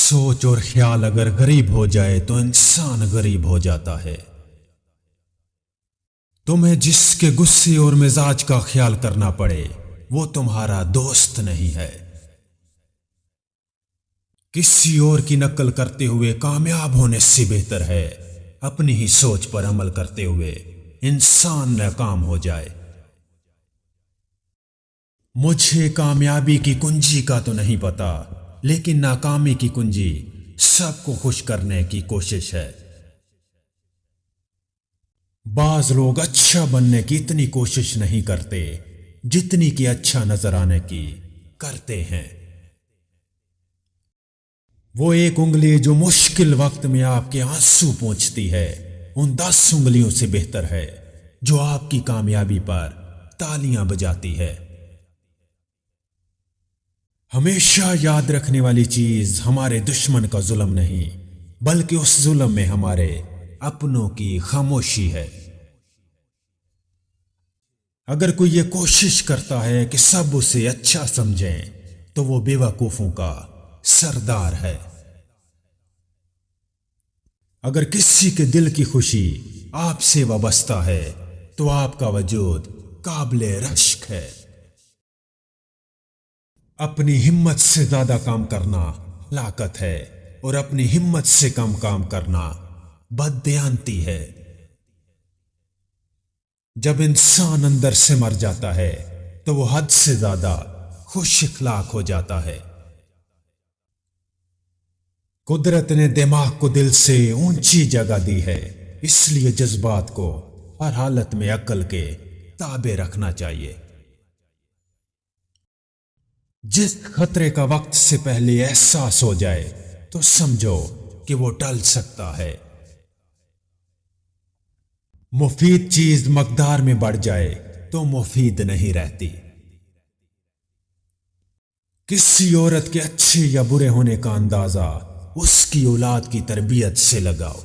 सोच और ख्याल अगर गरीब हो जाए तो इंसान गरीब हो जाता है। तुम्हें जिसके गुस्से और मिजाज का ख्याल करना पड़े वो तुम्हारा दोस्त नहीं है। किसी और की नकल करते हुए कामयाब होने से बेहतर है अपनी ही सोच पर अमल करते हुए इंसान नाकाम हो जाए। मुझे कामयाबी की कुंजी का तो नहीं पता, लेकिन नाकामी की कुंजी सबको खुश करने की कोशिश है। बाज लोग अच्छा बनने की इतनी कोशिश नहीं करते जितनी कि अच्छा नजर आने की करते हैं। वो एक उंगली जो मुश्किल वक्त में आपके आंसू पोंछती है उन 10 उंगलियों से बेहतर है जो आपकी कामयाबी पर तालियां बजाती है। हमेशा याद रखने वाली चीज हमारे दुश्मन का जुल्म नहीं, बल्कि उस जुल्म में हमारे अपनों की खामोशी है। अगर कोई ये कोशिश करता है कि सब उसे अच्छा समझें तो वो बेवकूफों का सरदार है। अगर किसी के दिल की खुशी आपसे वाबस्ता है तो आपका वजूद काबिले रश्क है। अपनी हिम्मत से ज्यादा काम करना लाकत है और अपनी हिम्मत से कम काम करना बददियानती है। जब इंसान अंदर से मर जाता है तो वो हद से ज्यादा खुश इखलाक हो जाता है। कुदरत ने दिमाग को दिल से ऊंची जगह दी है, इसलिए जज्बात को हर हालत में अक्ल के ताबे रखना चाहिए। जिस खतरे का वक्त से पहले एहसास हो जाए तो समझो कि वो टल सकता है। मुफीद चीज मकदार में बढ़ जाए तो मुफीद नहीं रहती। किसी औरत के अच्छे या बुरे होने का अंदाजा उसकी औलाद की तरबियत से लगाओ।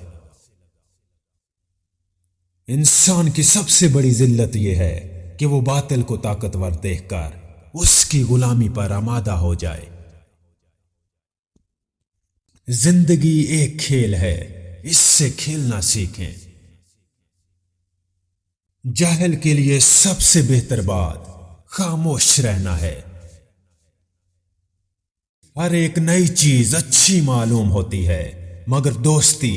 इंसान की सबसे बड़ी जिल्लत यह है कि वो बातिल को ताकतवर देखकर उसकी गुलामी पर आमादा हो जाए। जिंदगी एक खेल है, इससे खेलना सीखें। जाहिल के लिए सबसे बेहतर बात खामोश रहना है। हर एक नई चीज अच्छी मालूम होती है, मगर दोस्ती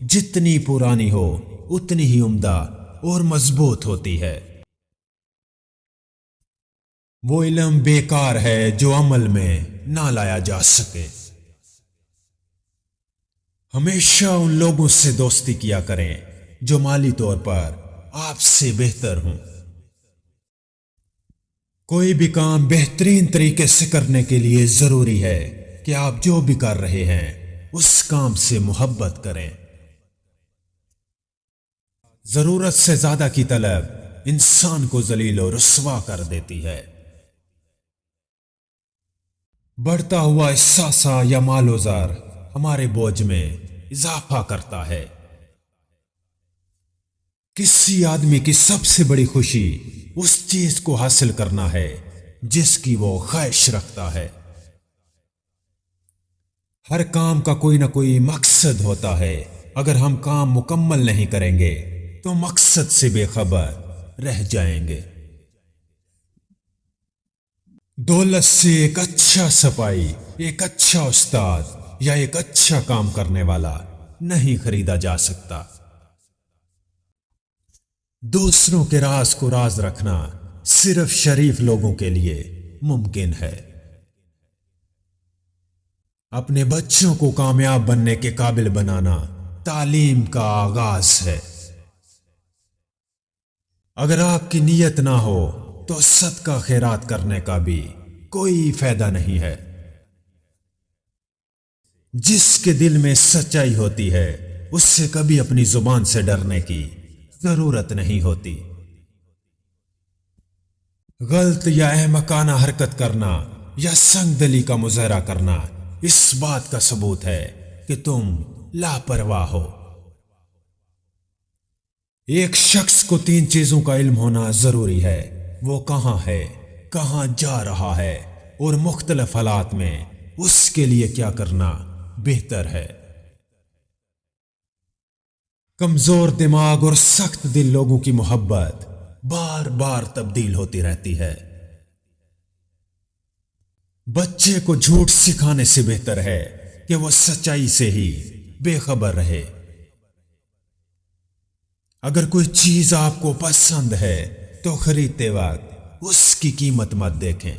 जितनी पुरानी हो उतनी ही उम्दा और मजबूत होती है। वो इल्म बेकार है जो अमल में ना लाया जा सके। हमेशा उन लोगों से दोस्ती किया करें जो माली तौर पर आपसे बेहतर हों। कोई भी काम बेहतरीन तरीके से करने के लिए जरूरी है कि आप जो भी कर रहे हैं उस काम से मोहब्बत करें। जरूरत से ज्यादा की तलब इंसान को जलील और रुस्वा कर देती है। बढ़ता हुआ एहसासा या मालोजार हमारे बोझ में इजाफा करता है। किसी आदमी की सबसे बड़ी खुशी उस चीज को हासिल करना है जिसकी वो ख्वाहिश रखता है। हर काम का कोई ना कोई मकसद होता है। अगर हम काम मुकम्मल नहीं करेंगे तो मकसद से बेखबर रह जाएंगे। दौलत से एक अच्छा सपाई, एक अच्छा उस्ताद या एक अच्छा काम करने वाला नहीं खरीदा जा सकता। दूसरों के राज को राज रखना सिर्फ शरीफ लोगों के लिए मुमकिन है। अपने बच्चों को कामयाब बनने के काबिल बनाना तालीम का आगाज है। अगर आपकी नीयत ना हो तो सदका खैरात करने का भी कोई फायदा नहीं है। जिसके दिल में सच्चाई होती है उससे कभी अपनी जुबान से डरने की जरूरत नहीं होती। गलत या अहमकाना हरकत करना या संगदली का मुजाहरा करना इस बात का सबूत है कि तुम लापरवाह हो। एक शख्स को 3 चीजों का इल्म होना जरूरी है। वो कहां है, कहां जा रहा है और मुख्तलिफ हालात में उसके लिए क्या करना बेहतर है। कमजोर दिमाग और सख्त दिल लोगों की मोहब्बत बार बार तब्दील होती रहती है। बच्चे को झूठ सिखाने से बेहतर है कि वो सच्चाई से ही बेखबर रहे। अगर कोई चीज आपको पसंद है तो खरीदते वक्त उसकी कीमत मत देखें।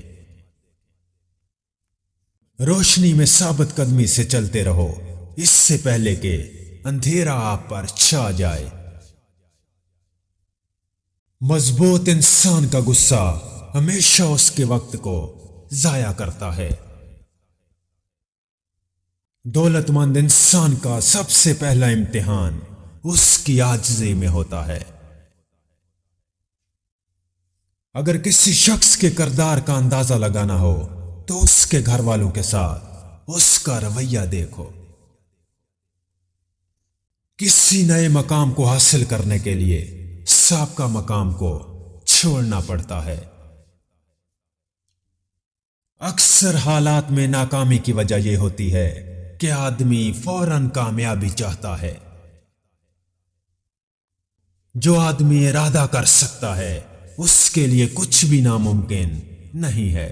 रोशनी में साबित कदमी से चलते रहो, इससे पहले कि अंधेरा आप पर छा जाए। मजबूत इंसान का गुस्सा हमेशा उसके वक्त को जाया करता है। दौलतमंद इंसान का सबसे पहला इम्तिहान उसकी आजिज़ी में होता है। अगर किसी शख्स के किरदार का अंदाजा लगाना हो तो उसके घर वालों के साथ उसका रवैया देखो। किसी नए मकाम को हासिल करने के लिए साबका मकाम को छोड़ना पड़ता है। अक्सर हालात में नाकामी की वजह यह होती है कि आदमी फौरन कामयाबी चाहता है। जो आदमी इरादा कर सकता है उसके लिए कुछ भी नामुमकिन नहीं है।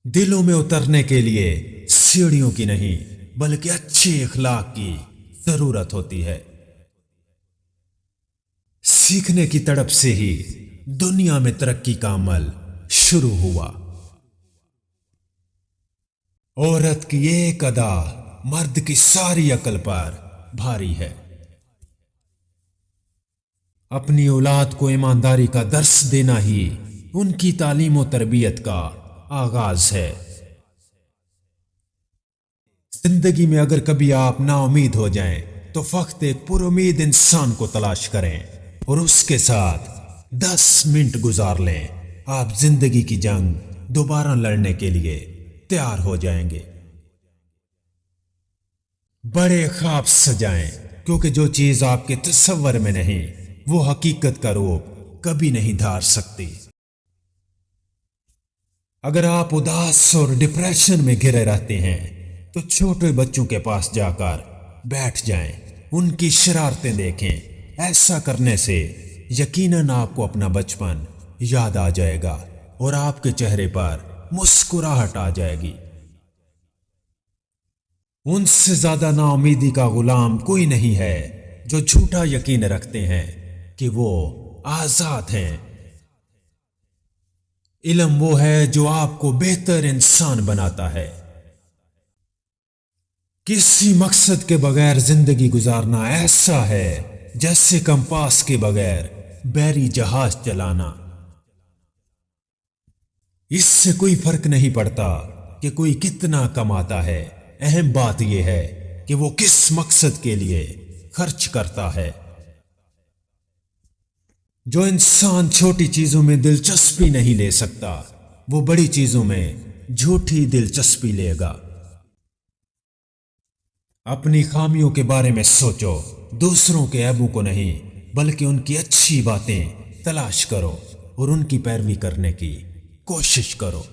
दिलों में उतरने के लिए सीढ़ियों की नहीं बल्कि अच्छे इखलाक की जरूरत होती है। सीखने की तड़प से ही दुनिया में तरक्की का अमल शुरू हुआ। औरत की एक अदा मर्द की सारी अकल पर भारी है। अपनी औलाद को ईमानदारी का दर्स देना ही उनकी तालीम और तरबियत का आगाज है। जिंदगी में अगर कभी आप नाउमीद हो जाएं तो फक्त एक पुरुमीद इंसान को तलाश करें और उसके साथ 10 मिनट गुजार लें। आप जिंदगी की जंग दोबारा लड़ने के लिए तैयार हो जाएंगे। बड़े ख्वाब सजाएं, क्योंकि जो चीज आपके तसव्वुर में नहीं वो हकीकत का रूप कभी नहीं धार सकती। अगर आप उदास और डिप्रेशन में घिरे रहते हैं तो छोटे बच्चों के पास जाकर बैठ जाएं, उनकी शरारतें देखें। ऐसा करने से यकीनन आपको अपना बचपन याद आ जाएगा और आपके चेहरे पर मुस्कुराहट आ जाएगी। उनसे ज्यादा नाउमीदी का गुलाम कोई नहीं है जो झूठा यकीन रखते हैं कि वो आजाद हैं। इल्म वो है जो आपको बेहतर इंसान बनाता है। किसी मकसद के बगैर जिंदगी गुजारना ऐसा है जैसे कंपास के बगैर बैरी जहाज चलाना। इससे कोई फर्क नहीं पड़ता कि कोई कितना कमाता है, अहम बात यह है कि वो किस मकसद के लिए खर्च करता है। जो इंसान छोटी चीजों में दिलचस्पी नहीं ले सकता वो बड़ी चीजों में झूठी दिलचस्पी लेगा। अपनी खामियों के बारे में सोचो, दूसरों के ऐबों को नहीं बल्कि उनकी अच्छी बातें तलाश करो और उनकी पैरवी करने की कोशिश करो।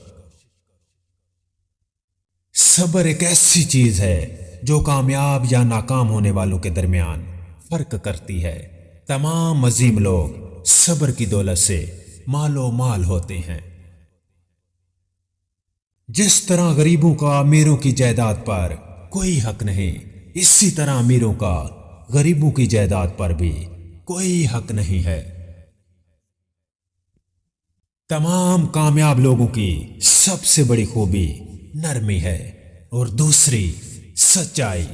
सब्र एक ऐसी चीज है जो कामयाब या नाकाम होने वालों के दरमियान फर्क करती है। तमाम अजीम लोग सब्र की दौलत से मालो माल होते हैं। जिस तरह गरीबों का अमीरों की जायदाद पर कोई हक नहीं, इसी तरह अमीरों का गरीबों की जायदाद पर भी कोई हक नहीं है। तमाम कामयाब लोगों की सबसे बड़ी खूबी नरमी है और दूसरी सच्चाई।